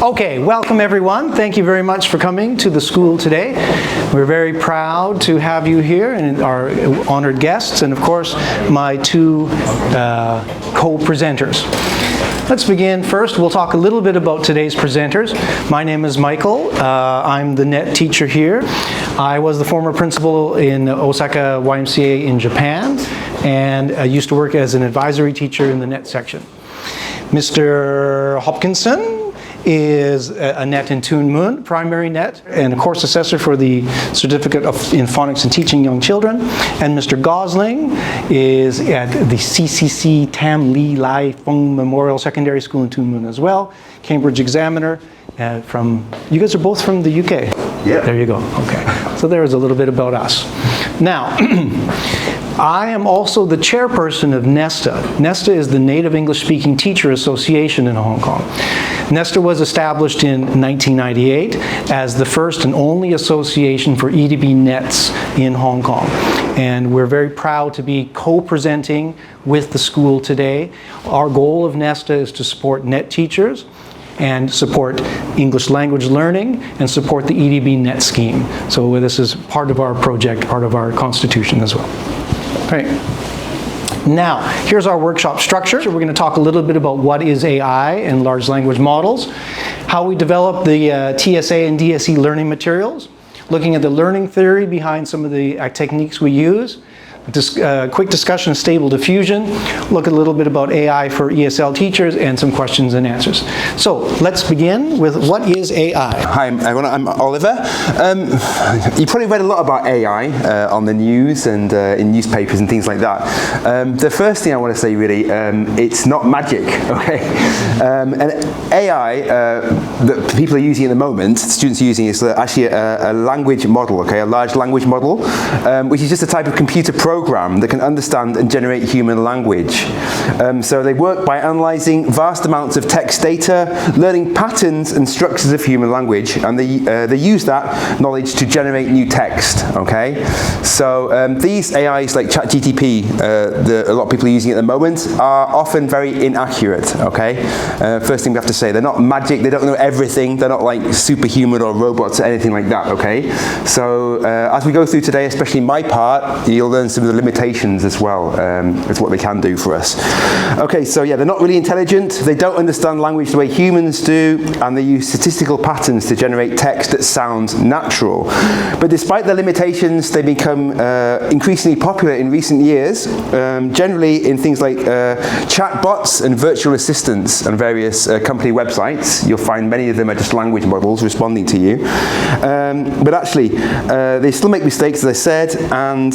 Okay, welcome everyone. Thank you very much for coming to the school today. We're very proud to have you here and our honored guests and of course my two co-presenters. Let's begin first. We'll talk a little bit about today's presenters. My name is Michael. I'm the NET teacher here. I was the former principal in Osaka YMCA in Japan and I used to work as an advisory teacher in the NET section. Mr. Hopkinson is a NET in Toon Moon, primary NET, and a course assessor for the Certificate in Phonics and Teaching Young Children. And Mr. Gosling is at the CCC Tam Lee Lai Fung Memorial Secondary School in Toon Moon as well, Cambridge examiner from, you guys are both from the UK? Yeah. There you go, okay. So there's a little bit about us. Now, I am also the chairperson of NESTA. NESTA is the Native English Speaking Teacher Association in Hong Kong. NESTA was established in 1998 as the first and only association for EDB NETs in Hong Kong. And we're very proud to be co-presenting with the school today. Our goal of NESTA is to support NET teachers and support English language learning and support the EDB NET scheme. So this is part of our project, part of our constitution as well. Right. Now, here's our workshop structure. We're going to talk a little bit about what is AI and large language models, how we develop the TSA and DSE learning materials, looking at the learning theory behind some of the techniques we use, quick discussion of Stable Diffusion, look a little bit about AI for ESL teachers, and some questions and answers. So let's begin with what is AI. Hi, everyone, I'm Oliver. You probably read a lot about AI on the news and in newspapers and things like that. The first thing I want to say really, it's not magic, okay? And AI that people are using at the moment, students are using, is actually a language model, okay? A large language model, which is just a type of computer program that can understand and generate human language. So they work by analyzing vast amounts of text data, learning patterns and structures of human language, and they use that knowledge to generate new text, okay? So these AIs like ChatGPT, a lot of people are using at the moment, are often very inaccurate, okay? First thing we have to say, they're not magic, they don't know everything, they're not like superhuman or robots or anything like that, okay? So as we go through today, especially my part, you'll learn some of the limitations as well, as what they can do for us. Okay, so yeah, they're not really intelligent, they don't understand language the way humans do, and they use statistical patterns to generate text that sounds natural. But despite their limitations, they become increasingly popular in recent years, generally in things like chatbots and virtual assistants on various company websites. You'll find many of them are just language models responding to you. But actually, they still make mistakes, as I said, and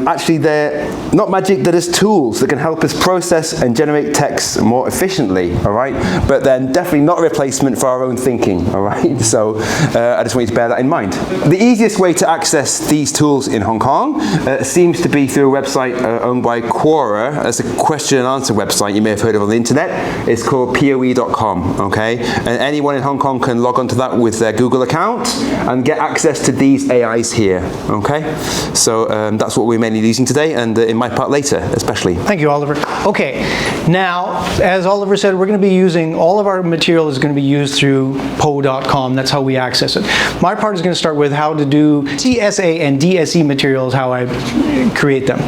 actually they're not magic, they're just tools that can help us process and generate text more efficiently, all right? But then definitely not a replacement for our own thinking, all right? So I just want you to bear that in mind. The easiest way to access these tools in Hong Kong seems to be through a website owned by Quora. That's a question and answer website you may have heard of on the internet. It's called POE.com, okay? And anyone in Hong Kong can log onto that with their Google account and get access to these AIs here, okay? So that's what we're mainly using today, and in my part later, especially. Thank you, Oliver. Okay, now, as Oliver said, we're going to be using, all of our material is going to be used through POE.com. That's how we access it. My part is going to start with how to do TSA and DSE materials, how I create them.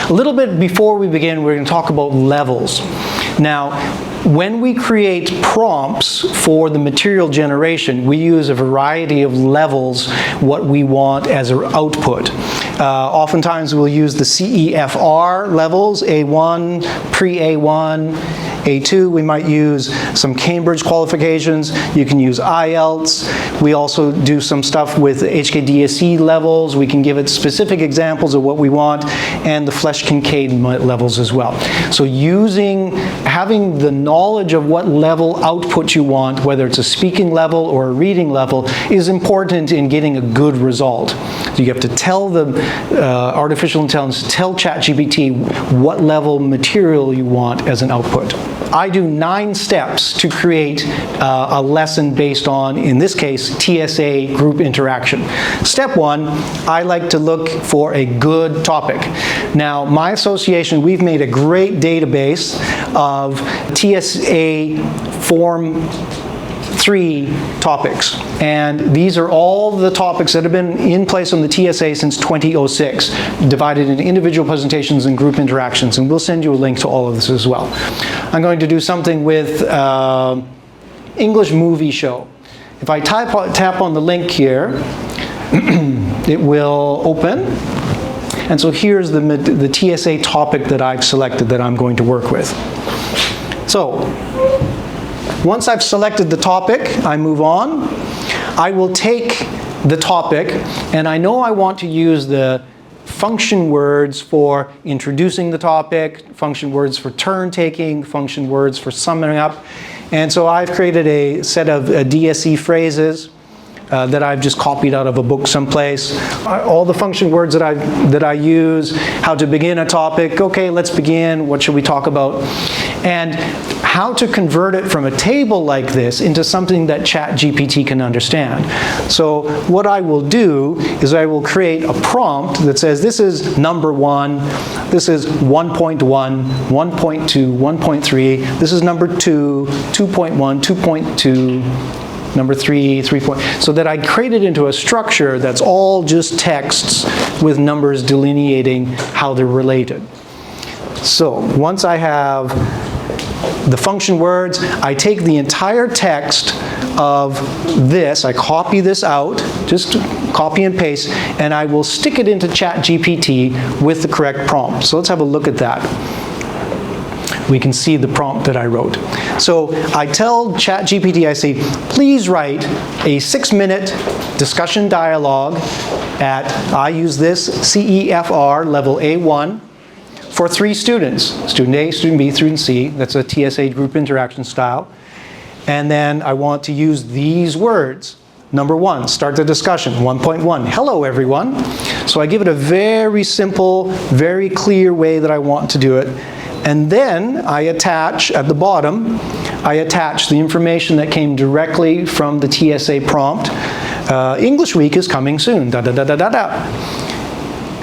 A little bit before we begin, we're going to talk about levels. Now, when we create prompts for the material generation, we use a variety of levels, what we want as an output. Oftentimes we'll use the CEFR levels, A1, pre-A1, A2. We might use some Cambridge qualifications. You can use IELTS. We also do some stuff with HKDSE levels. We can give it specific examples of what we want, and the Flesch-Kincaid levels as well. So having the knowledge of what level output you want, whether it's a speaking level or a reading level, is important in getting a good result. So you have to tell the artificial intelligence, tell ChatGPT what level material you want as an output. I do 9 steps to create a lesson based on, in this case, TSA group interaction. Step 1, I like to look for a good topic. Now, my association, we've made a great database of TSA Form 3 topics. And these are all the topics that have been in place on the TSA since 2006, divided into individual presentations and group interactions. And we'll send you a link to all of this as well. I'm going to do something with English movie show. If I tap on the link here, it will open. And so here's the TSA topic that I've selected that I'm going to work with. So, once I've selected the topic, I move on. I will take the topic, and I know I want to use the function words for introducing the topic, function words for turn taking, function words for summing up. And so I've created a set of DSE phrases that I've just copied out of a book someplace. All the function words that I use, how to begin a topic, okay, let's begin, what should we talk about? And how to convert it from a table like this into something that ChatGPT can understand. So what I will do is I will create a prompt that says this is number 1, this is 1.1, 1.2, 1.3, this is number 2, 2.1, 2.2, number 3, 3. So that I create it into a structure that's all just texts with numbers delineating how they're related. So once I have the function words, I take the entire text of this, I copy this out, just copy and paste, and I will stick it into ChatGPT with the correct prompt. So let's have a look at that. We can see the prompt that I wrote. So I tell ChatGPT, I say, please write a 6-minute discussion dialogue at, I use this, CEFR level A1 for 3 students, student A, student B, student C. That's a TSA group interaction style. And then I want to use these words. Number 1, start the discussion. 1.1, hello everyone. So I give it a very simple, very clear way that I want to do it. And then I attach, at the bottom, I attach the information that came directly from the TSA prompt. English week is coming soon, da da da da da da.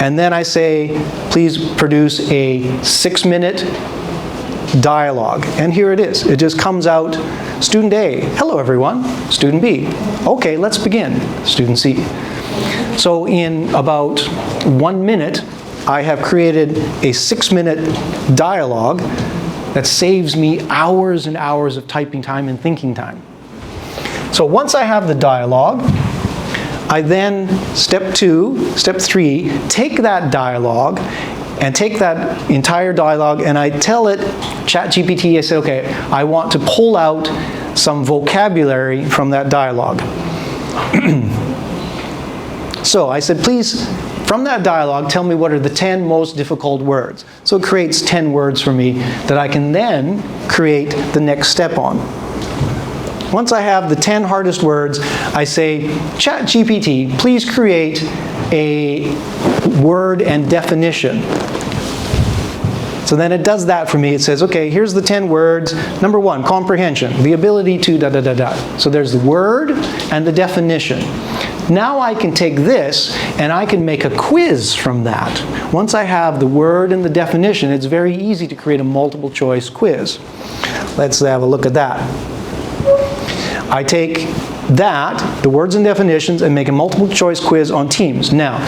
And then I say, please produce a 6-minute dialogue. And here it is. It just comes out, student A, hello everyone. Student B, okay, let's begin. Student C. So in about 1 minute, I have created a 6-minute dialogue that saves me hours and hours of typing time and thinking time. So once I have the dialogue, I then, step 3, take that dialogue and take that entire dialogue and I tell it, ChatGPT, I say, okay, I want to pull out some vocabulary from that dialogue. So I said, please, from that dialogue, tell me what are the 10 most difficult words. So it creates 10 words for me that I can then create the next step on. Once I have the 10 hardest words, I say, ChatGPT, please create a word and definition. So then it does that for me. It says, okay, here's the 10 words. Number 1, comprehension, the ability to da da da da. So there's the word and the definition. Now I can take this and I can make a quiz from that. Once I have the word and the definition, it's very easy to create a multiple choice quiz. Let's have a look at that. I take that, the words and definitions, and make a multiple choice quiz on Teams. Now,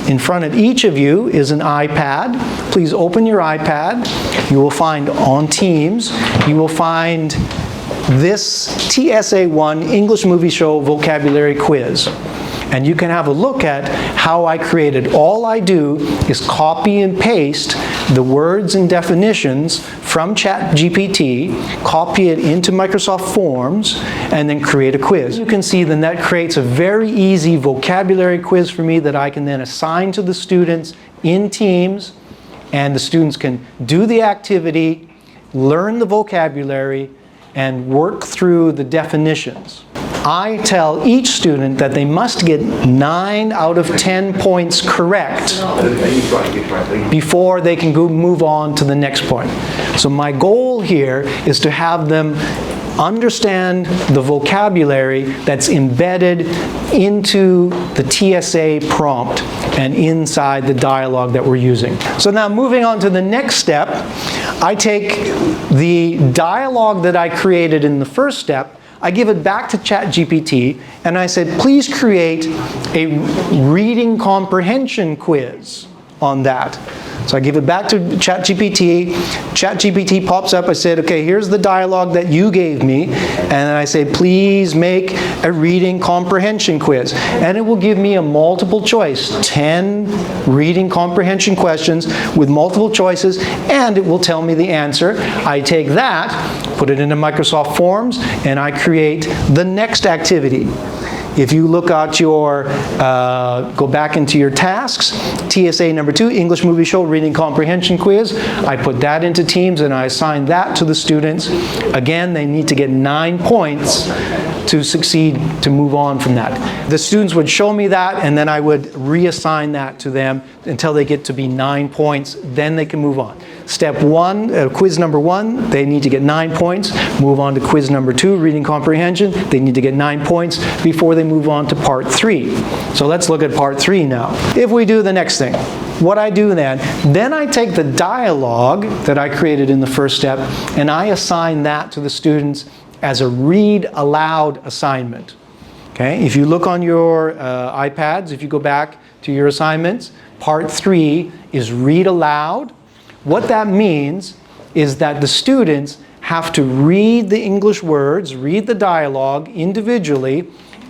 in front of each of you is an iPad. Please open your iPad. You will find on Teams, you will find this TSA1 English Movie Show Vocabulary Quiz. And you can have a look at how I created. All I do is copy and paste the words and definitions from ChatGPT, copy it into Microsoft Forms, and then create a quiz. You can see then that creates a very easy vocabulary quiz for me that I can then assign to the students in Teams, and the students can do the activity, learn the vocabulary, and work through the definitions. I tell each student that they must get 9 out of 10 points correct before they can move on to the next point. So my goal here is to have them understand the vocabulary that's embedded into the TSA prompt and inside the dialogue that we're using. So now moving on to the next step, I take the dialogue that I created in the first step, I give it back to ChatGPT, and I said, please create a reading comprehension quiz on that. So I give it back to ChatGPT. ChatGPT pops up. I said, okay, here's the dialogue that you gave me. And then I say, please make a reading comprehension quiz. And it will give me a multiple choice, 10 reading comprehension questions with multiple choices, and it will tell me the answer. I take that, put it into Microsoft Forms, and I create the next activity. If you look at your, go back into your tasks, TSA number 2, English Movie Show Reading Comprehension Quiz, I put that into Teams and I assign that to the students. Again, they need to get 9 points to succeed, to move on from that. The students would show me that, and then I would reassign that to them until they get to be 9 points, then they can move on. Step 1, quiz number 1, they need to get 9 points. Move on to quiz number 2, reading comprehension. They need to get 9 points before they move on to part 3. So let's look at part 3 now. If we do the next thing, what I do then I take the dialogue that I created in the first step, and I assign that to the students as a read aloud assignment. Okay, if you look on your iPads, if you go back to your assignments, part 3 is read aloud. What that means is that the students have to read the English words, read the dialogue individually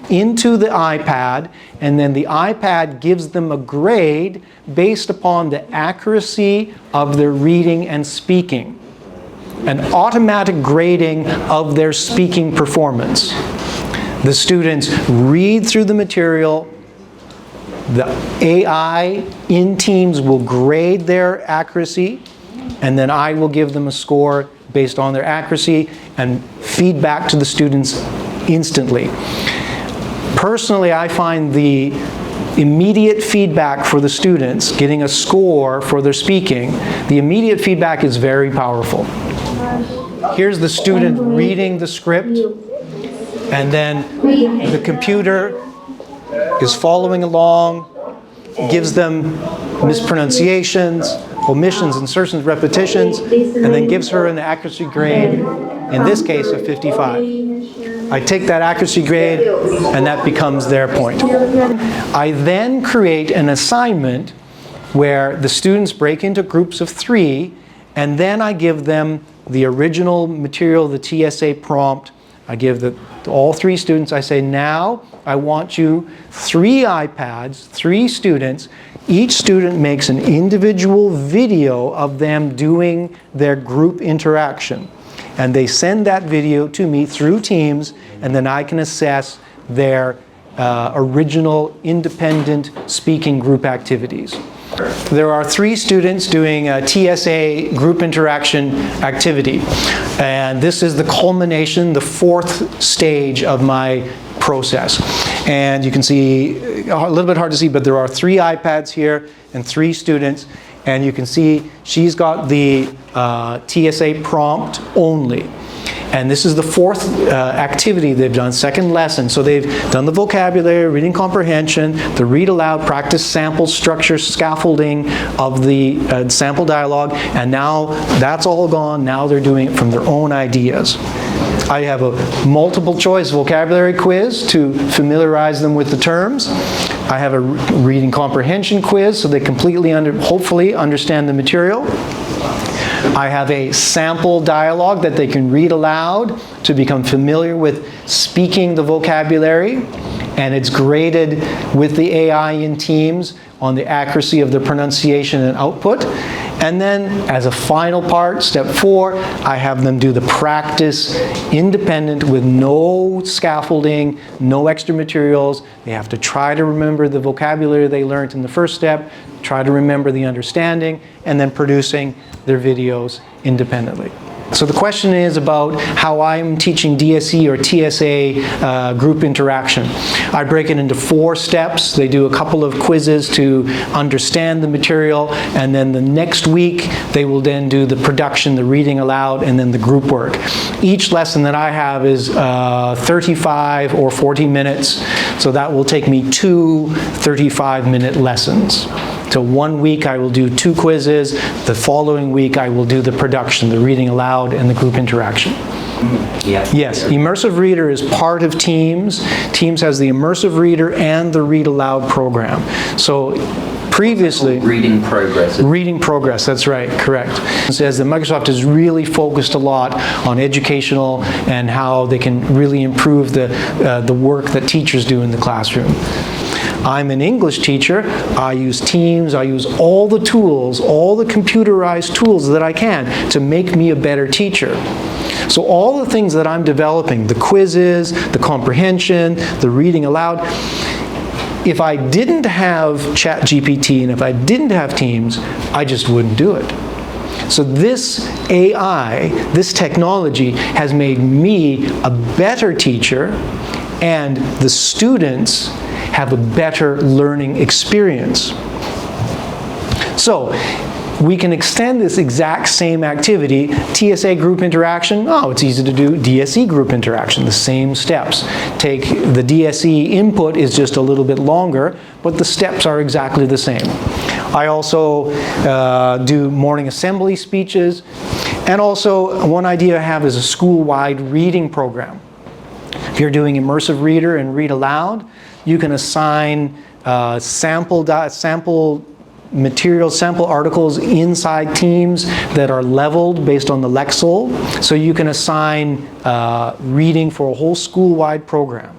into the iPad, and then the iPad gives them a grade based upon the accuracy of their reading and speaking. An automatic grading of their speaking performance. The students read through the material. The AI in Teams will grade their accuracy, and then I will give them a score based on their accuracy and feedback to the students instantly. Personally, I find the immediate feedback for the students, getting a score for their speaking, the immediate feedback is very powerful. Here's the student reading the script, and then the computer is following along, gives them mispronunciations, omissions, insertions, repetitions, and then gives her an accuracy grade, in this case of 55. I take that accuracy grade, and that becomes their point. I then create an assignment where the students break into groups of 3, and then I give them the original material, the TSA prompt. I give all 3 students, I say, now I want you 3 iPads, 3 students. Each student makes an individual video of them doing their group interaction. And they send that video to me through Teams, and then I can assess their original independent speaking group activities. There are 3 students doing a TSA group interaction activity, and this is the culmination, the 4th stage of my process. And you can see, a little bit hard to see, but there are 3 iPads here and 3 students, and you can see she's got the TSA prompt only. And this is the 4th activity they've done, 2nd lesson. So they've done the vocabulary, reading comprehension, the read aloud, practice sample structure, scaffolding of the sample dialogue, and now that's all gone. Now they're doing it from their own ideas. I have a multiple choice vocabulary quiz to familiarize them with the terms. I have a reading comprehension quiz so they completely, hopefully, understand the material. I have a sample dialogue that they can read aloud to become familiar with speaking the vocabulary, and it's graded with the AI in Teams on the accuracy of the pronunciation and output. And then, as a final part, step 4, I have them do the practice independent with no scaffolding, no extra materials. They have to try to remember the vocabulary they learned in the first step, try to remember the understanding, and then producing their videos independently. So the question is about how I'm teaching DSE or TSA group interaction. I break it into 4 steps. They do a couple of quizzes to understand the material, and then the next week they will then do the production, the reading aloud, and then the group work. Each lesson that I have is 35 or 40 minutes, so that will take me 2 35-minute lessons. So 1 week I will do 2 quizzes, the following week I will do the production, the reading aloud and the group interaction. Yeah. Yes, Immersive Reader is part of Teams. Teams has the Immersive Reader and the Read Aloud program. So previously... Reading progress. Reading progress, that's right, correct. It says that Microsoft has really focused a lot on educational and how they can really improve the work that teachers do in the classroom. I'm an English teacher. I use Teams. I use all the tools, all the computerized tools that I can to make me a better teacher. So all the things that I'm developing, the quizzes, the comprehension, the reading aloud, if I didn't have ChatGPT and if I didn't have Teams, I just wouldn't do it. So this AI, this technology has made me a better teacher, and the students have a better learning experience. So we can extend this exact same activity, TSA group interaction, oh, it's easy to do, DSE group interaction, the same steps. Take the DSE input is just a little bit longer, but the steps are exactly the same. I also do morning assembly speeches, and also one idea I have is a school-wide reading program. If you're doing Immersive Reader and Read Aloud, you can assign sample materials, sample articles inside Teams that are leveled based on the Lexile. So you can assign reading for a whole school-wide program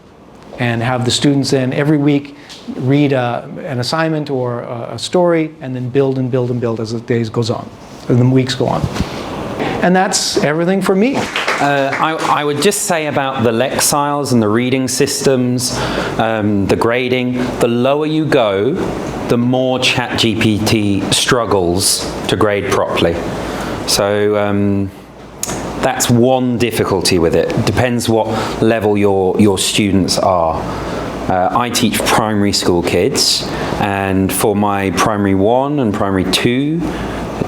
and have the students then every week read an assignment or a story and then build and build and build as the days goes on, as the weeks go on. And that's everything for me. I would just say about the Lexiles and the reading systems, the grading, the lower you go, the more ChatGPT struggles to grade properly. So that's one difficulty with it. Depends what level your students are. I teach primary school kids, and for my primary 1 and primary 2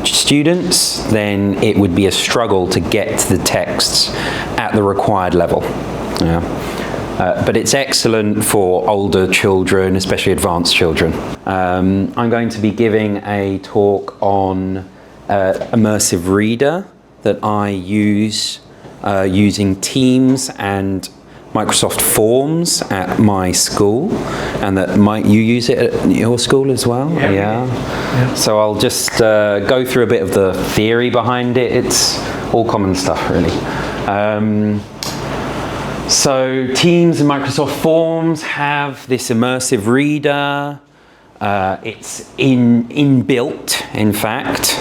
students, then it would be a struggle to get the texts at the required level. Yeah. But it's excellent for older children, especially advanced children. I'm going to be giving a talk on Immersive Reader that I use using Teams and Microsoft Forms at my school, and that you use it at your school as well? Yeah. So I'll just go through a bit of the theory behind it. It's all common stuff, really. So Teams and Microsoft Forms have this Immersive Reader. It's inbuilt, in fact,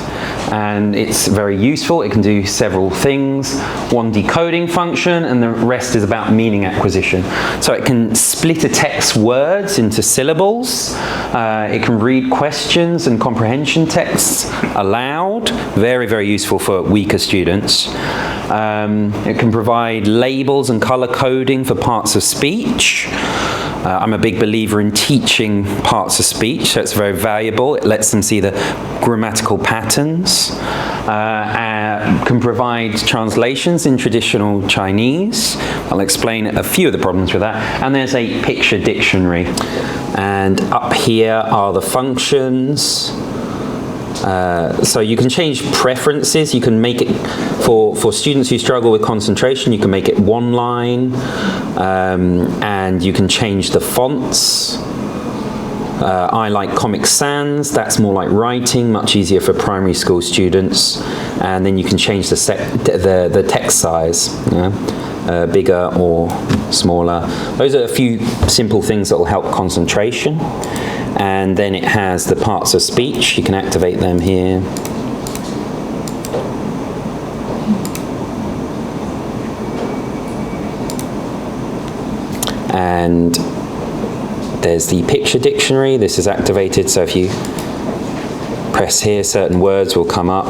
and it's very useful. It can do several things. One decoding function, and the rest is about meaning acquisition. So it can split a text words into syllables. It can read questions and comprehension texts aloud. Very, very useful for weaker students. It can provide labels and color coding for parts of speech. I'm a big believer in teaching parts of speech, so it's very valuable. It lets them see the grammatical patterns. Can provide translations in traditional Chinese. I'll explain a few of the problems with that. And there's a picture dictionary. And up here are the functions. So you can change preferences. You can make it, for students who struggle with concentration, you can make it one line, and you can change the fonts. I like Comic Sans, that's more like writing, much easier for primary school students. And then you can change the text size, bigger or smaller. Those are a few simple things that will help concentration. And then it has the parts of speech. You can activate them here. And there's the picture dictionary. This is activated, so if you press here, certain words will come up.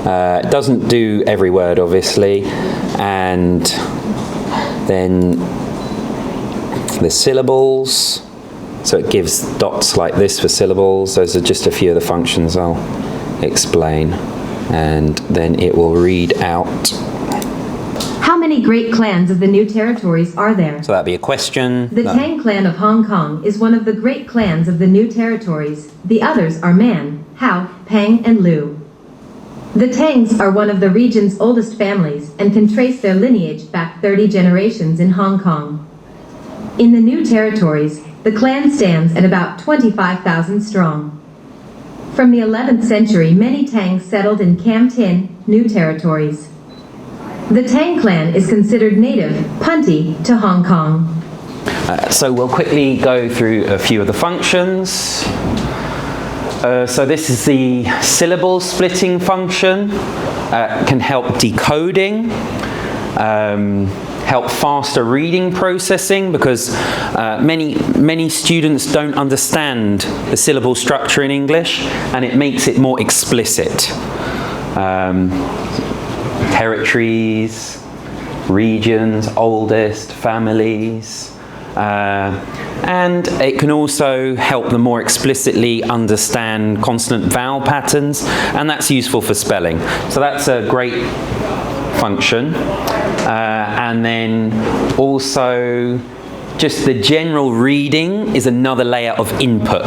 It doesn't do every word, obviously. And then the syllables. So it gives dots like this for syllables. Those are just a few of the functions I'll explain. And then it will read out. How many great clans of the new territories are there? So that'd be a question. The Tang clan of Hong Kong is one of the great clans of the new territories. The others are Man, Hao, Pang, and Lu. The Tangs are one of the region's oldest families and can trace their lineage back 30 generations in Hong Kong. In the New Territories, the clan stands at about 25,000 strong. From the 11th century, many Tangs settled in Cam Tin, New Territories. The Tang clan is considered native, Punti, to Hong Kong. So we'll quickly go through a few of the functions. So this is the syllable splitting function. Can help decoding, help faster reading processing, because many students don't understand the syllable structure in English, and it makes it more explicit. Territories, regions, oldest, families. And it can also help them more explicitly understand consonant vowel patterns, and that's useful for spelling. So that's a great function. And then also just the general reading is another layer of input.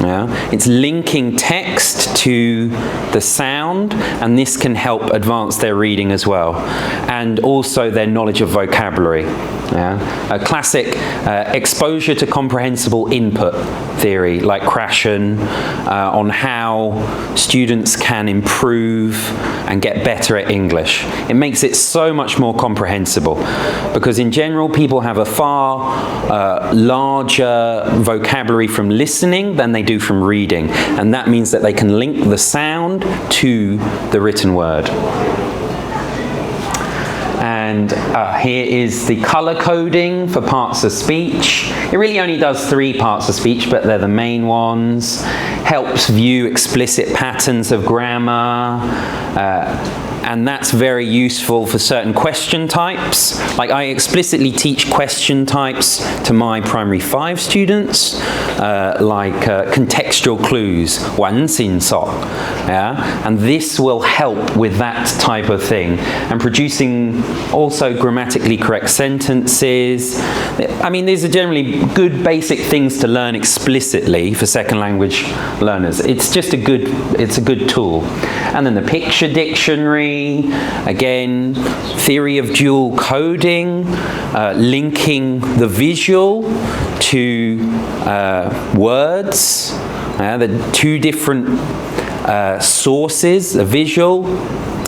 Yeah? It's linking text to the sound, and this can help advance their reading as well, and also their knowledge of vocabulary. Yeah? A classic exposure to comprehensible input theory, like Krashen, on how students can improve and get better at English. It makes it so much more comprehensible, because in general people have a far larger vocabulary from listening than they do from reading, and that means that they can link the sound to the written word. And here is the color coding for parts of speech. It really only does 3 parts of speech, but they're the main ones. Helps view explicit patterns of grammar, and that's very useful for certain question types. Like, I explicitly teach question types to my primary 5 students, like contextual clues, 完形sok, yeah? And this will help with that type of thing, and producing also grammatically correct sentences. I mean, these are generally good basic things to learn explicitly for second language learners. It's just a good tool. And then the picture dictionary, again, theory of dual coding, linking the visual to words, the 2 different sources, the visual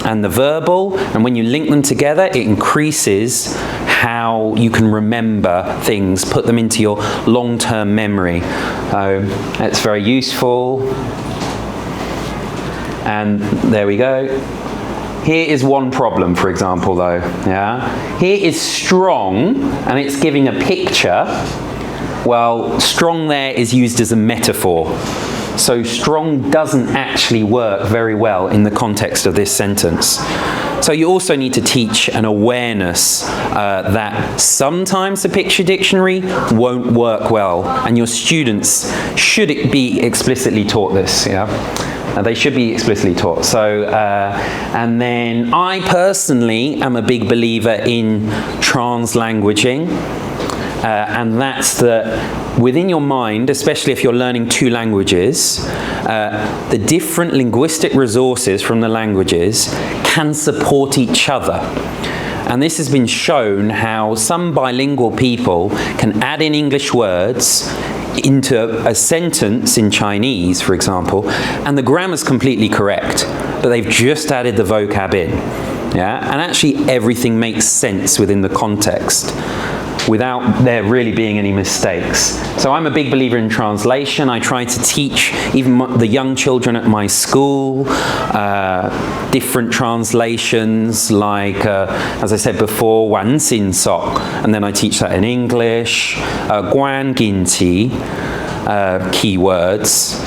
and the verbal, and when you link them together, it increases how you can remember things, put them into your long-term memory. It's very useful. And there we go. Here is one problem, for example, though. Yeah? Here is strong, and it's giving a picture. Well, strong there is used as a metaphor. So strong doesn't actually work very well in the context of this sentence. So you also need to teach an awareness that sometimes the picture dictionary won't work well, and your students should be explicitly taught this. Yeah? They should be explicitly taught. So, and then I personally am a big believer in translanguaging. And that's that within your mind, especially if you're learning 2 languages, the different linguistic resources from the languages can support each other. And this has been shown how some bilingual people can add in English words into a sentence in Chinese, for example, and the grammar's completely correct, but they've just added the vocab in. Yeah? And actually everything makes sense within the context, without there really being any mistakes. So I'm a big believer in translation. I try to teach even the young children at my school different translations, like, as I said before, 完形sok, and then I teach that in English, 关键词, keywords,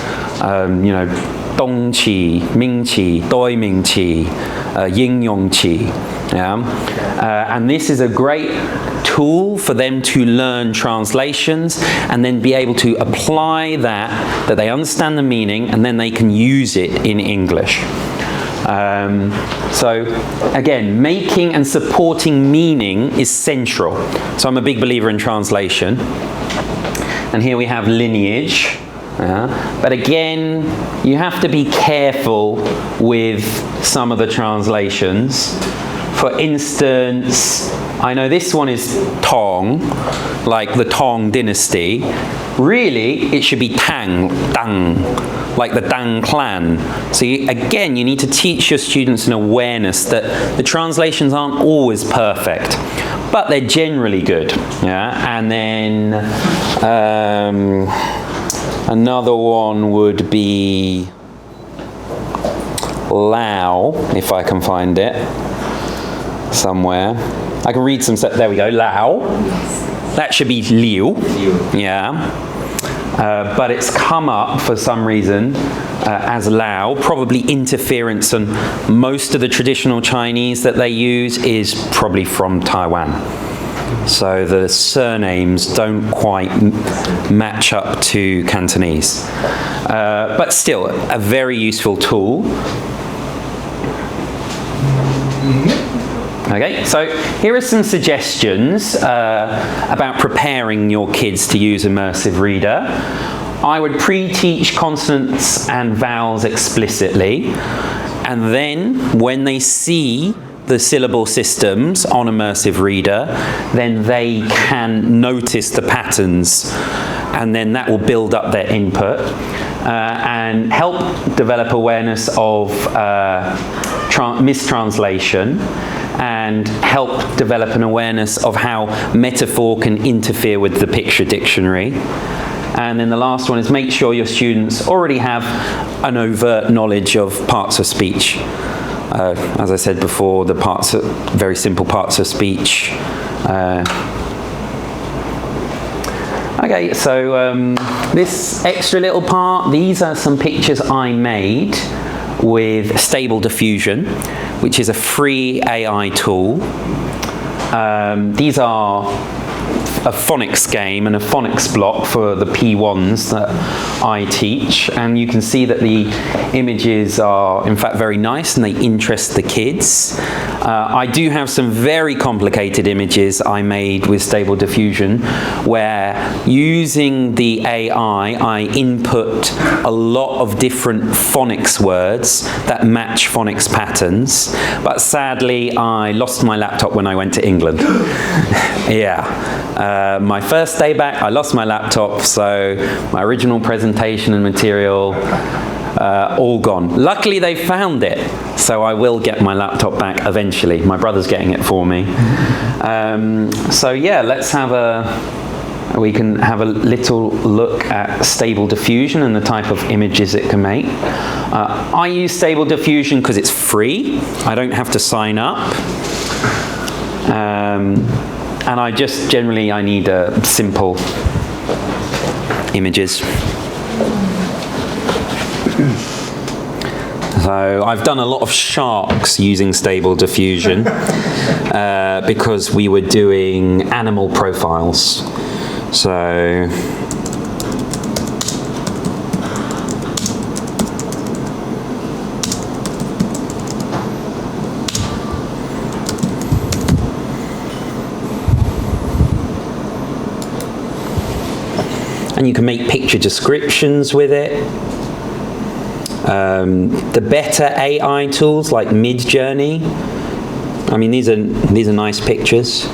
you know, 动词, 名词, 代名词, 应用词. Yeah? And this is a great tool for them to learn translations and then be able to apply that they understand the meaning, and then they can use it in English. So again, making and supporting meaning is central. So I'm a big believer in translation. And here we have lineage. But again, you have to be careful with some of the translations. For instance, I know this one is Tong, like the Tong dynasty. Really, it should be Tang, like the Tang clan. So again, you need to teach your students an awareness that the translations aren't always perfect, but they're generally good. And then another one would be Lao, if I can find it somewhere. I can read some, there we go, Lao. That should be Liu. But it's come up for some reason as Lao, probably interference, and most of the traditional Chinese that they use is probably from Taiwan. So the surnames don't quite match up to Cantonese. But still, a very useful tool. Okay, so here are some suggestions about preparing your kids to use Immersive Reader. I would pre-teach consonants and vowels explicitly, and then when they see the syllable systems on Immersive Reader, then they can notice the patterns, and then that will build up their input and help develop awareness of mistranslation, and help develop an awareness of how metaphor can interfere with the picture dictionary. And then the last one is make sure your students already have an overt knowledge of parts of speech. As I said before, the very simple parts of speech. Okay, so this extra little part, these are some pictures I made with Stable Diffusion, which is a free AI tool. These are a phonics game and a phonics block for the P1s that I teach, and you can see that the images are in fact very nice and they interest the kids. I do have some very complicated images I made with Stable Diffusion where using the AI I input a lot of different phonics words that match phonics patterns, but sadly I lost my laptop when I went to England. My first day back, I lost my laptop, so my original presentation and material, all gone. Luckily, they found it, so I will get my laptop back eventually. My brother's getting it for me. So yeah, we can have a little look at Stable Diffusion and the type of images it can make. I use Stable Diffusion because it's free. I don't have to sign up. And I need simple images. So I've done a lot of sharks using Stable Diffusion because we were doing animal profiles. So and you can make picture descriptions with it. The better AI tools like Midjourney, I mean these are nice pictures.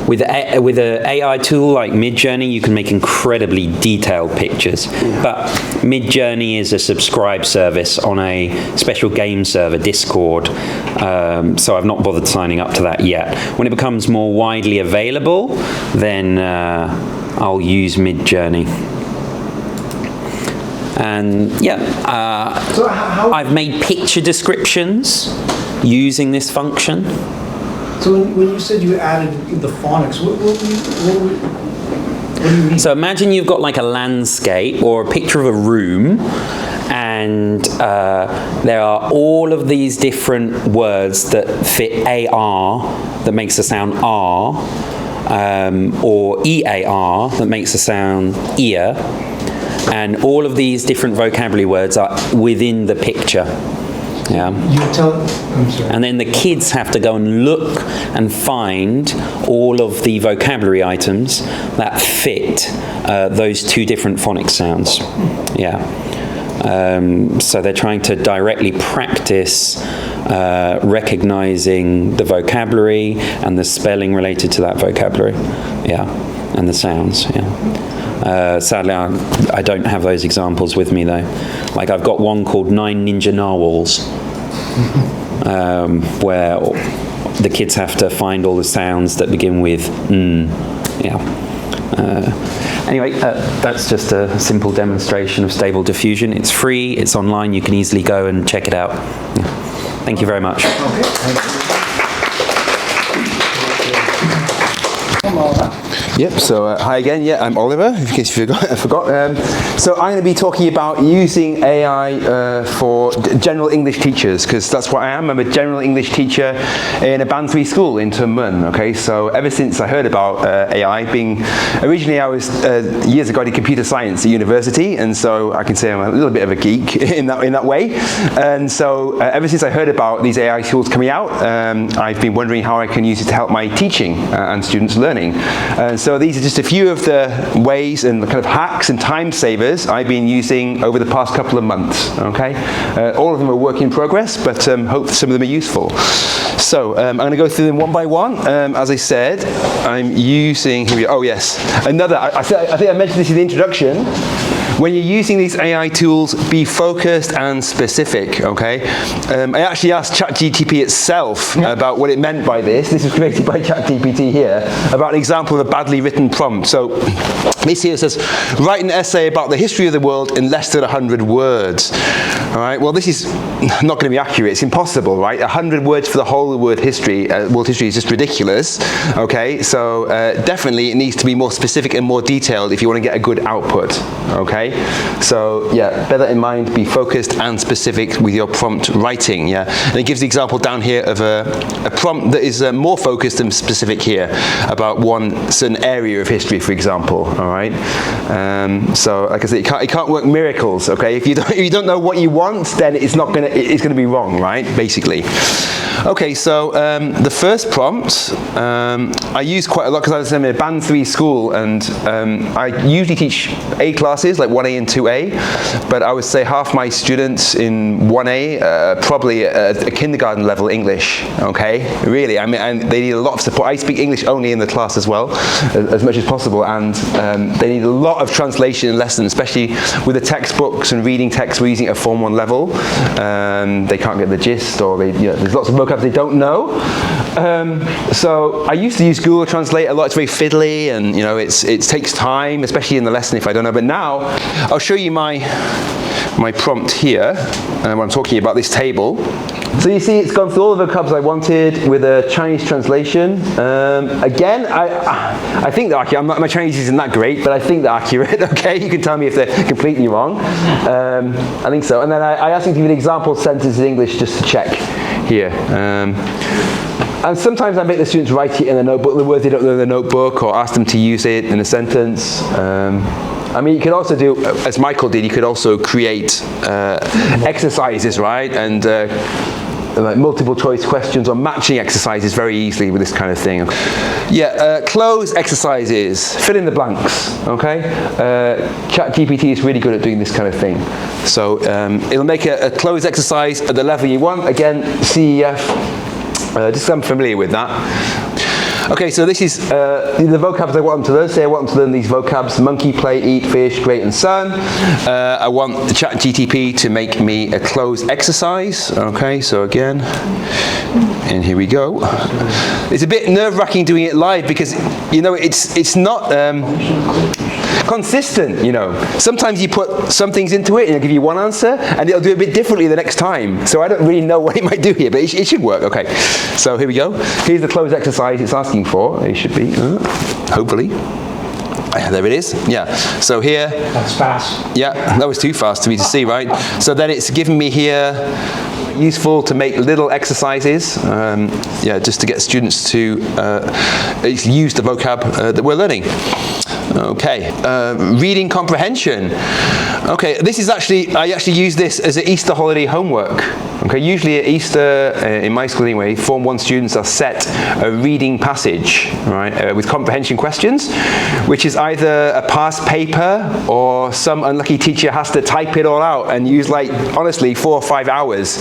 With an AI tool like Midjourney, you can make incredibly detailed pictures. But Midjourney is a subscribed service on a special game server, Discord. So I've not bothered signing up to that yet. When it becomes more widely available, then I'll use Midjourney. And I've made picture descriptions using this function. So when you said you added the phonics, what do you mean? So imagine you've got like a landscape or a picture of a room, and there are all of these different words that fit AR, that makes the sound R, or EAR, that makes the sound ear, and all of these different vocabulary words are within the picture. Yeah. I'm sorry. And then the kids have to go and look and find all of the vocabulary items that fit those two different phonics sounds. Yeah. So they're trying to directly practice recognizing the vocabulary and the spelling related to that vocabulary. Yeah. And the sounds. Yeah. Sadly, I don't have those examples with me though. Like I've got one called 9 Ninja Narwhals, where the kids have to find all the sounds that begin with yeah. Anyway, that's just a simple demonstration of Stable Diffusion. It's free, it's online, you can easily go and check it out. Thank you very much. Yep, so hi again. Yeah, I'm Oliver, in case you forgot. So I'm going to be talking about using AI for general English teachers, because that's what I am. I'm a general English teacher in a Band 3 school in Mun. Okay, so ever since I heard about AI, originally I was, years ago I did computer science at university, and so I can say I'm a little bit of a geek in that way. And so ever since I heard about these AI tools coming out, I've been wondering how I can use it to help my teaching and students learning. And so these are just a few of the ways and the kind of hacks and time savers I've been using over the past couple of months. Okay, all of them are work in progress, but hope some of them are useful. So I'm going to go through them one by one. As I said, I'm using. Here we go. Oh yes, another. I think I mentioned this in the introduction. When you're using these AI tools, be focused and specific, okay? I actually asked ChatGPT itself about what it meant by this. This was created by ChatGPT here, about an example of a badly written prompt. So this here says, write an essay about the history of the world in less than 100 words. All right, well this is not going to be accurate, it's impossible, right? 100 words for the whole of world history is just ridiculous, okay? So definitely it needs to be more specific and more detailed if you want to get a good output, okay? So yeah, bear that in mind, be focused and specific with your prompt writing, yeah? And it gives the example down here of a prompt that is more focused and specific here about one certain area of history, for example, all right? So like I said, it can't work miracles, okay? If you don't know what you want, then it's gonna be wrong, right? Basically. Okay, so the first prompt I use quite a lot because I'm in a Band 3 school, and I usually teach A classes, like 1A and 2A, but I would say half my students in 1A probably a kindergarten level English, okay? Really, I mean, and they need a lot of support. I speak English only in the class as well, as much as possible, and they need a lot of translation and lessons, especially with the textbooks and reading text. We're using at Form 1 level. They can't get the gist, or there's lots of vocab they don't know. So I used to use Google Translate a lot. It's very fiddly, and it takes time, especially in the lesson if I don't know. But now I'll show you my prompt here when I'm talking about this table. So you see it's gone through all the vocabs I wanted with a Chinese translation. Again, I think they're accurate. My Chinese isn't that great, but I think they're accurate, okay? You can tell me if they're completely wrong. I think so. And then I asked them to give an example sentence in English just to check here. And sometimes I make the students write it in a notebook, the words they don't know in the notebook, or ask them to use it in a sentence. I mean, you could also do, as Michael did, you could also create exercises, right? And like multiple choice questions or matching exercises very easily with this kind of thing. Yeah, CLOZE exercises, fill in the blanks, okay? ChatGPT is really good at doing this kind of thing. So it'll make a CLOZE exercise at the level you want. Again, CEF, just so I'm familiar with that. Okay, so this is the vocabs I want them to learn. Say I want them to learn these vocabs: monkey, play, eat, fish, great, and sun. I want the ChatGPT to make me a CLOZE exercise. Okay, so again, and here we go. It's a bit nerve-wracking doing it live because it's not consistent. Sometimes you put some things into it and it'll give you one answer, and it'll do it a bit differently the next time. So I don't really know what it might do here, but it should work. Okay, so here we go. Here's the CLOZE exercise it's asking for. It should be, hopefully. There it is. Yeah. So here. That's fast. Yeah, that was too fast to me to see, right? So then it's given me here. Useful to make little exercises, just to get students to use the vocab that we're learning. Okay, reading comprehension. Okay, this is I actually use this as an Easter holiday homework. Okay, usually at Easter, in my school anyway, Form 1 students are set a reading passage, right, with comprehension questions, which is either a past paper or some unlucky teacher has to type it all out and use, like, honestly, 4 or 5 hours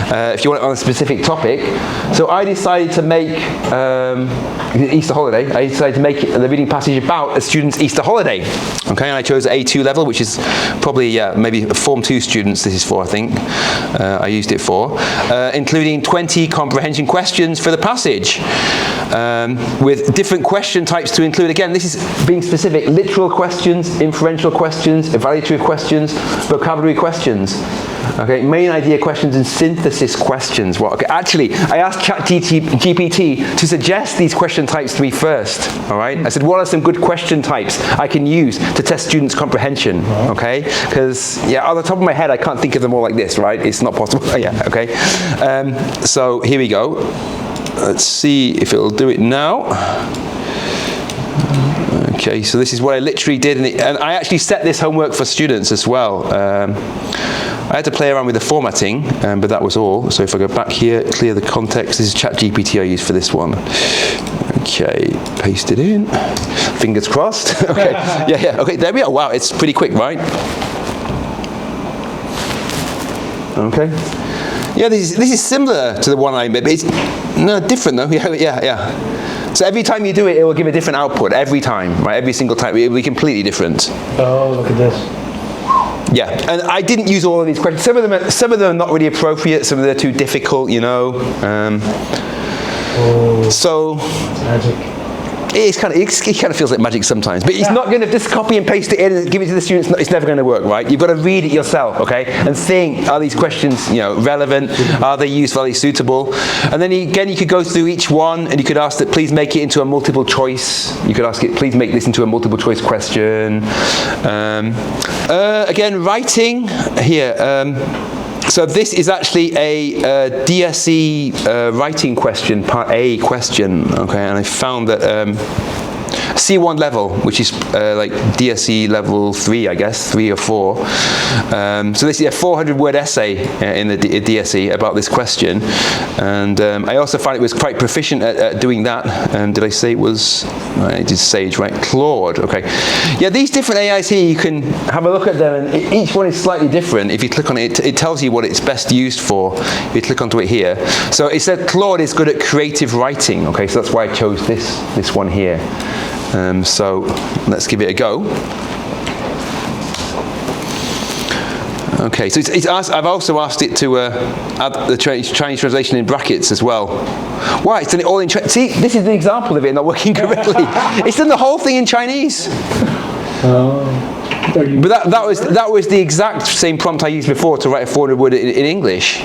if you want it on a specific topic. So I decided to make, Easter holiday, I decided to make the reading passage about a student's Easter holiday. Okay, and I chose A2 level, which is probably, maybe Form 2 students this is for, I think. I used it for, including 20 comprehension questions for the passage, with different question types to include. Again, this is being specific: literal questions, inferential questions, evaluative questions, vocabulary questions. Okay, main idea questions and synthesis questions. Well, okay, actually, I asked ChatGPT to suggest these question types to me first. All right, I said, what are some good question types I can use to test students' comprehension? Okay, because on the top of my head, I can't think of them all like this. Right, it's not possible. Yeah. Okay. So here we go. Let's see if it'll do it now. Okay, so this is what I literally did, and I actually set this homework for students as well. I had to play around with the formatting, but that was all. So if I go back here, clear the context, this is ChatGPT I used for this one. Okay, paste it in. Fingers crossed. Okay, okay, there we are. Wow, it's pretty quick, right? Okay. Yeah, this is similar to the one I made, but it's different though. Yeah. So every time you do it, it will give a different output every time, right? Every single time, it will be completely different. Oh, look at this. Yeah, and I didn't use all of these questions. Some of them are not really appropriate. Some of them are too difficult, you know. So Magic. it kind of feels like magic sometimes, but it's not going to just copy and paste it in and give it to the students. It's never going to work, right? You've got to read it yourself, okay, and think: are these questions, relevant? Are they useful? Are they suitable? And then again, you could go through each one, and you could ask that, please make it into a multiple choice. You could ask it, please make this into a multiple choice question. Again, writing here. So this is actually a DSE writing question, part A question, okay, and I found that C1 level, which is like DSE level 3, I guess, 3 or 4. So this is a 400-word essay in the DSE about this question, and I also found it was quite proficient at doing that. Did I say it was? I did Sage, right? CLOZE, okay. Yeah, these different AIs here, you can have a look at them, and each one is slightly different. If you click on it, it tells you what it's best used for. If you click onto it here, so it said CLOZE is good at creative writing. Okay, so that's why I chose this one here. So let's give it a go. Okay, so it's asked, I've also asked it to add the Chinese translation in brackets as well. Why? It's done it all in Chinese. See, this is an example of it not working correctly. It's done the whole thing in Chinese. But that was the exact same prompt I used before to write a 400-word in English.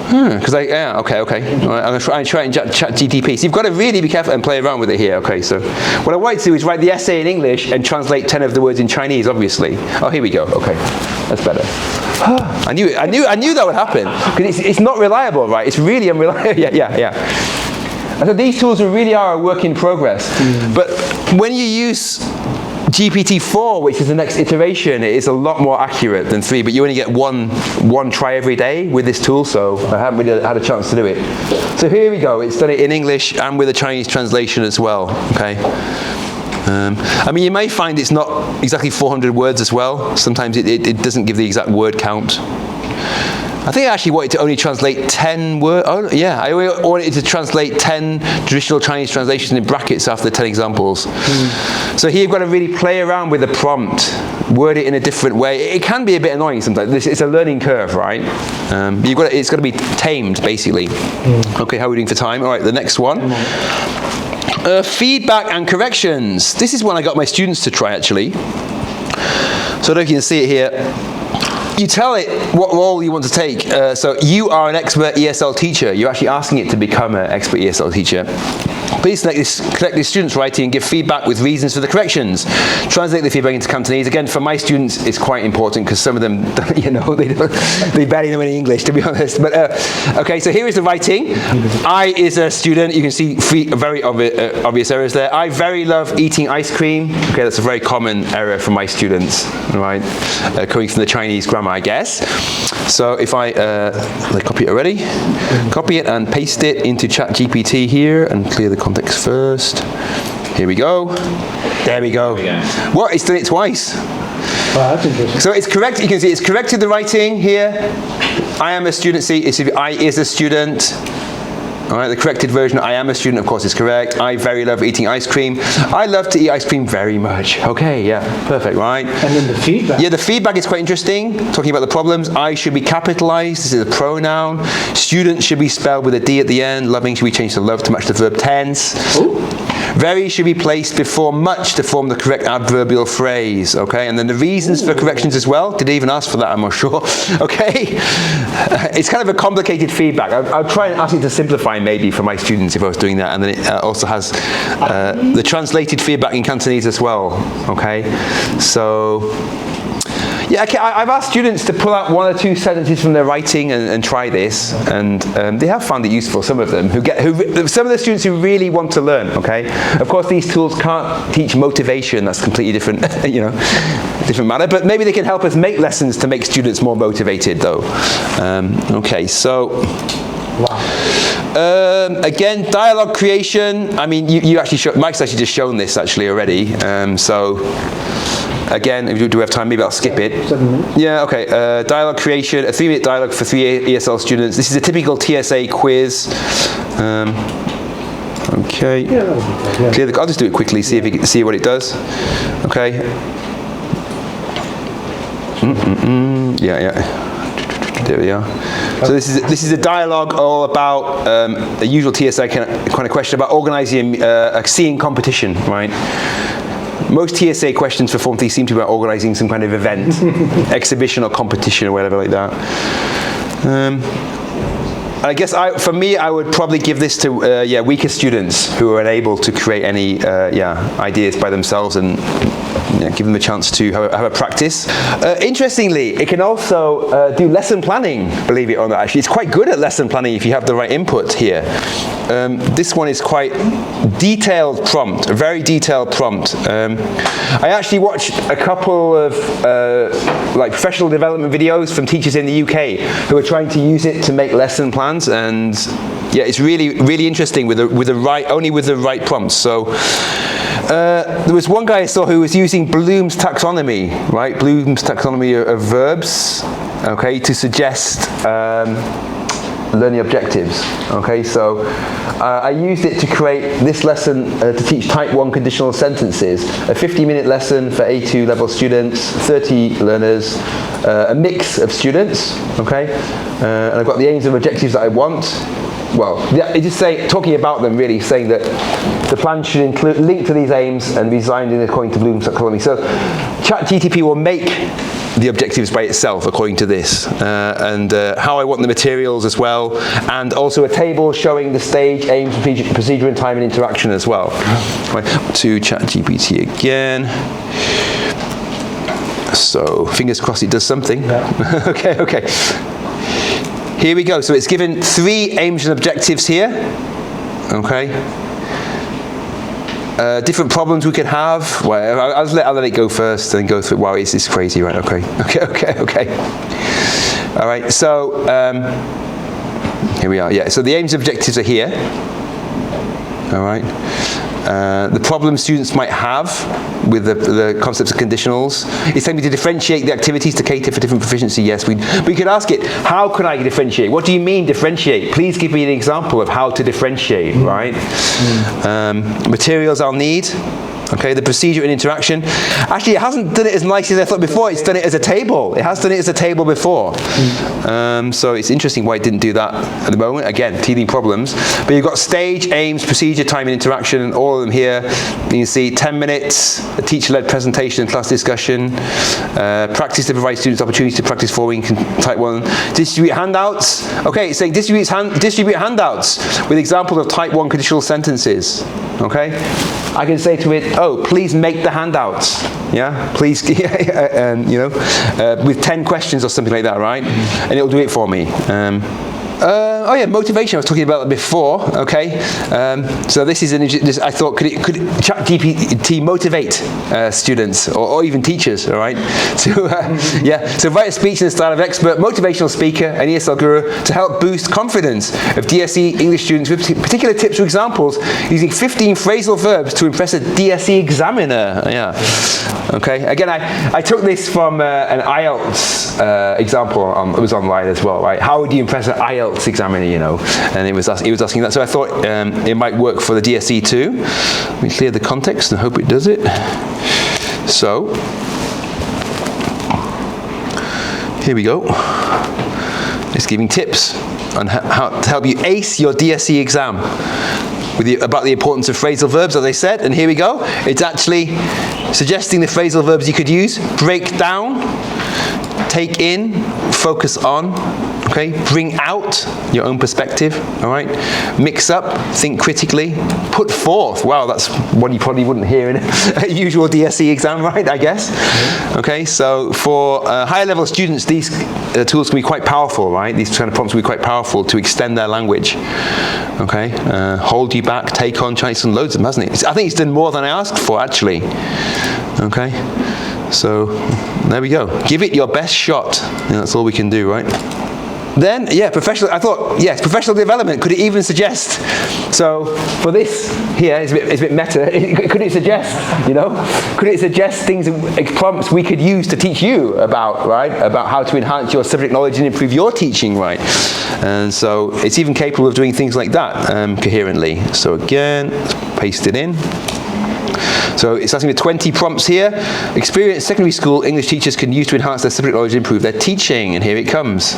Because okay. I'm going to try it in ChatGPT. So you've got to really be careful and play around with it here. Okay, so what I want to do is write the essay in English and translate 10 of the words in Chinese, obviously. Oh, here we go. Okay, that's better. I knew that would happen, because it's not reliable, right? It's really unreliable. Yeah. And so these tools really are a work in progress. But when you use GPT-4, which is the next iteration, it is a lot more accurate than 3, but you only get one try every day with this tool, so I haven't really had a chance to do it. So here we go. It's done it in English and with a Chinese translation as well. Okay. I mean, you may find it's not exactly 400 words as well. Sometimes it doesn't give the exact word count. I think I actually wanted to only translate 10 words. Oh, yeah, I wanted to translate 10 traditional Chinese translations in brackets after the 10 examples. So here you've got to really play around with the prompt, word it in a different way. It can be a bit annoying sometimes. It's a learning curve, right? It's got to be tamed, basically. Okay, how are we doing for time? All right, the next one. Feedback and corrections. This is one I got my students to try, actually. So I don't know if you can see it here. You tell it what role you want to take. So you are an expert ESL teacher. You're actually asking it to become an expert ESL teacher. Please collect the students' writing and give feedback with reasons for the corrections. Translate the feedback into Cantonese. Again, for my students, it's quite important because some of them, they barely know any English, to be honest. But okay, so here is the writing. I is a student. You can see three very obvious errors there. I very love eating ice cream. Okay, that's a very common error from my students, right? Coming from the Chinese grammar, I guess. So if I copy it already, copy it and paste it into ChatGPT here and clear the context first. Here we go. There we go. What? It's done it twice. Wow, that's interesting. So it's correct. You can see it's corrected the writing here. I am a student. See, it's I is a student. All right, the corrected version, I am a student, of course, is correct. I very love eating ice cream. I love to eat ice cream very much. Okay, yeah, perfect, right? And then the feedback. Yeah, the feedback is quite interesting, talking about the problems. I should be capitalized, this is a pronoun. Student should be spelled with a D at the end. Loving should be changed to love to match the verb tense. Ooh. Very should be placed before much to form the correct adverbial phrase, okay? And then the reasons for corrections as well. Did they even ask for that? I'm not sure. Okay? It's kind of a complicated feedback. I'll try and ask it to simplify maybe for my students if I was doing that. And then it also has the translated feedback in Cantonese as well, okay? So, yeah, okay, I've asked students to pull out one or two sentences from their writing and try this, and they have found it useful, some of them, some of the students who really want to learn, okay? Of course, these tools can't teach motivation, that's completely different, different matter, but maybe they can help us make lessons to make students more motivated, though. Okay, so... Wow. Again, dialogue creation, I mean, you actually Mike's actually just shown this actually already, so... Again, if do we have time, maybe I'll skip it. 7 minutes. Yeah, okay. Dialogue creation, a 3-minute dialogue for 3 ESL students. This is a typical TSA quiz. Okay. Yeah, that'll be good, yeah. I'll just do it quickly, see if you can see what it does. Okay. Yeah. There we are. So this is a dialogue all about a usual TSA kind of question about organising a skiing competition, right? Most TSA questions for Form 3 seem to be about organising some kind of event, exhibition or competition or whatever like that. I guess for me, I would probably give this to weaker students who are unable to create any ideas by themselves and give them a chance to have a practice. Interestingly, it can also do lesson planning, believe it or not. Actually, it's quite good at lesson planning if you have the right input here. This one is quite detailed prompt, a very detailed prompt. I actually watched a couple of professional development videos from teachers in the UK who are trying to use it to make lesson plans, and yeah, it's really, really interesting with the right prompts. So there was one guy I saw who was using Bloom's taxonomy, right? Bloom's taxonomy of verbs, okay, to suggest learning objectives. Okay, so I used it to create this lesson to teach type 1 conditional sentences, a 50-minute lesson for A2 level students, 30 learners, a mix of students, okay, and I've got the aims and objectives that I want. Well, yeah, it's just talking about them really, saying that the plan should include link to these aims and be designed in according to Bloom's taxonomy. So ChatGPT will make the objectives by itself according to this, and how I want the materials as well, and also a table showing the stage, aims, procedure and time and interaction as well. Right, to ChatGPT again. So fingers crossed it does something. Yeah. okay. Here we go. So it's given 3 aims and objectives here. Okay. Different problems we could have. Well, I'll let it go first and go through. Wow, this is crazy, right? Okay. All right. So here we are. Yeah. So the aims and objectives are here. All right. The problem students might have with the concepts of conditionals. It's telling me to differentiate the activities to cater for different proficiency. Yes, we could ask it, how can I differentiate? What do you mean differentiate? Please give me an example of how to differentiate, right? Materials I'll need. Okay, the procedure and interaction. Actually, it hasn't done it as nicely as I thought before. It's done it as a table. It has done it as a table before. So it's interesting why it didn't do that at the moment. Again, teething problems. But you've got stage, aims, procedure, time, and interaction, all of them here. You can see 10 minutes, a teacher-led presentation and class discussion, practice to provide students opportunities to practice forming type 1, distribute handouts. Okay, it's saying distribute handouts with examples of type 1 conditional sentences. Okay, I can say to it, oh, please make the handouts. Yeah, please, you know, with 10 questions or something like that, right? And it'll do it for me. Oh yeah, motivation. I was talking about that before. Okay, so this is I thought could ChatGPT motivate students or even teachers? All right. So yeah, so write a speech in the style of an expert motivational speaker and ESL guru to help boost confidence of DSE English students with particular tips or examples using 15 phrasal verbs to impress a DSE examiner. Yeah. Okay. Again, I took this from an IELTS example. It was online as well, right? How would you impress an IELTS examiner? You know, and he was asking that. So I thought it might work for the DSE too. Let me clear the context and hope it does it. So here we go. It's giving tips on how to help you ace your DSE exam. About the importance of phrasal verbs, as I said, and here we go. It's actually suggesting the phrasal verbs you could use: break down, take in, focus on, okay, bring out your own perspective, all right, mix up, think critically, put forth. Wow, that's one you probably wouldn't hear in a usual DSE exam, right, I guess. Okay, so for higher level students, these tools can be quite powerful, right? These kind of prompts can be quite powerful to extend their language. Okay, hold you back, take on, try some loads of them, hasn't it? I think it's done more than I asked for, actually. Okay, so there we go. Give it your best shot. Yeah, that's all we can do, right? Then, yeah, I thought, yes, professional development. Could it even suggest, so for this here, it's a bit meta, could it suggest, you know, could it suggest things, prompts we could use to teach you about, right, about how to enhance your subject knowledge and improve your teaching, right? And so it's even capable of doing things like that coherently. So again, let's paste it in. So it's asking me 20 prompts here. Experienced secondary school English teachers can use to enhance their subject knowledge and improve their teaching. And here it comes.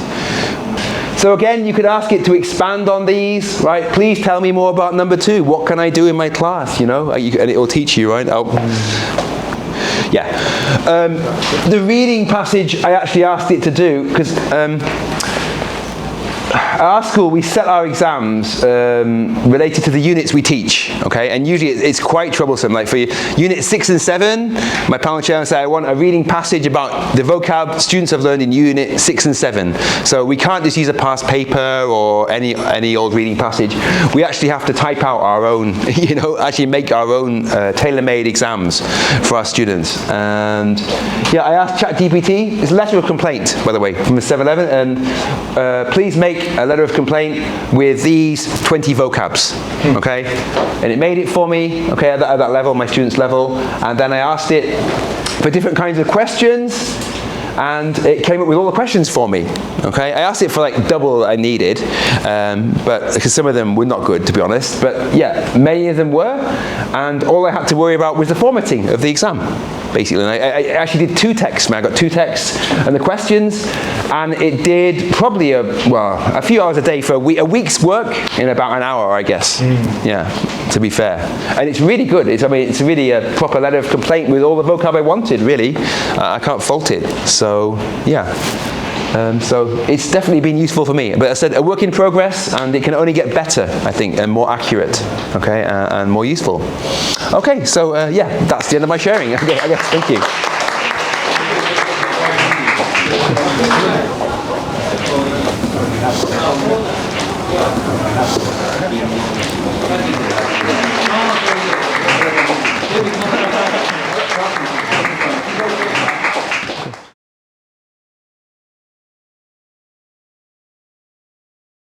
So again, you could ask it to expand on these, right? Please tell me more about number 2. What can I do in my class, you know? And it will teach you, right? Yeah. The reading passage I actually asked it to do, because at our school, we set our exams related to the units we teach, okay? And usually it's quite troublesome. Like for unit 6 and 7, my panel chair will say, I want a reading passage about the vocab students have learned in unit 6 and 7. So we can't just use a past paper or any old reading passage. We actually have to type out our own, you know, actually make our own tailor-made exams for our students. And yeah, I asked ChatGPT, it's a letter of complaint, by the way, from the 7-Eleven, and please make a letter of complaint with these 20 vocabs, okay? And it made it for me, okay, at that level, my student's level, and then I asked it for different kinds of questions, and it came up with all the questions for me, okay? I asked it for like double I needed, but because some of them were not good, to be honest, but yeah, many of them were, and all I had to worry about was the formatting of the exam, basically. And I actually did 2 texts, man. I got 2 texts and the questions, and it did probably a few hours a day for a week's work in about an hour, I guess. Yeah, to be fair. And it's really good. It's really a proper letter of complaint with all the vocab I wanted, really. I can't fault it. So, yeah. So it's definitely been useful for me. But I said a work in progress, and it can only get better, I think, and more accurate, okay, and more useful. Okay, so yeah, that's the end of my sharing. Okay, I guess, thank you.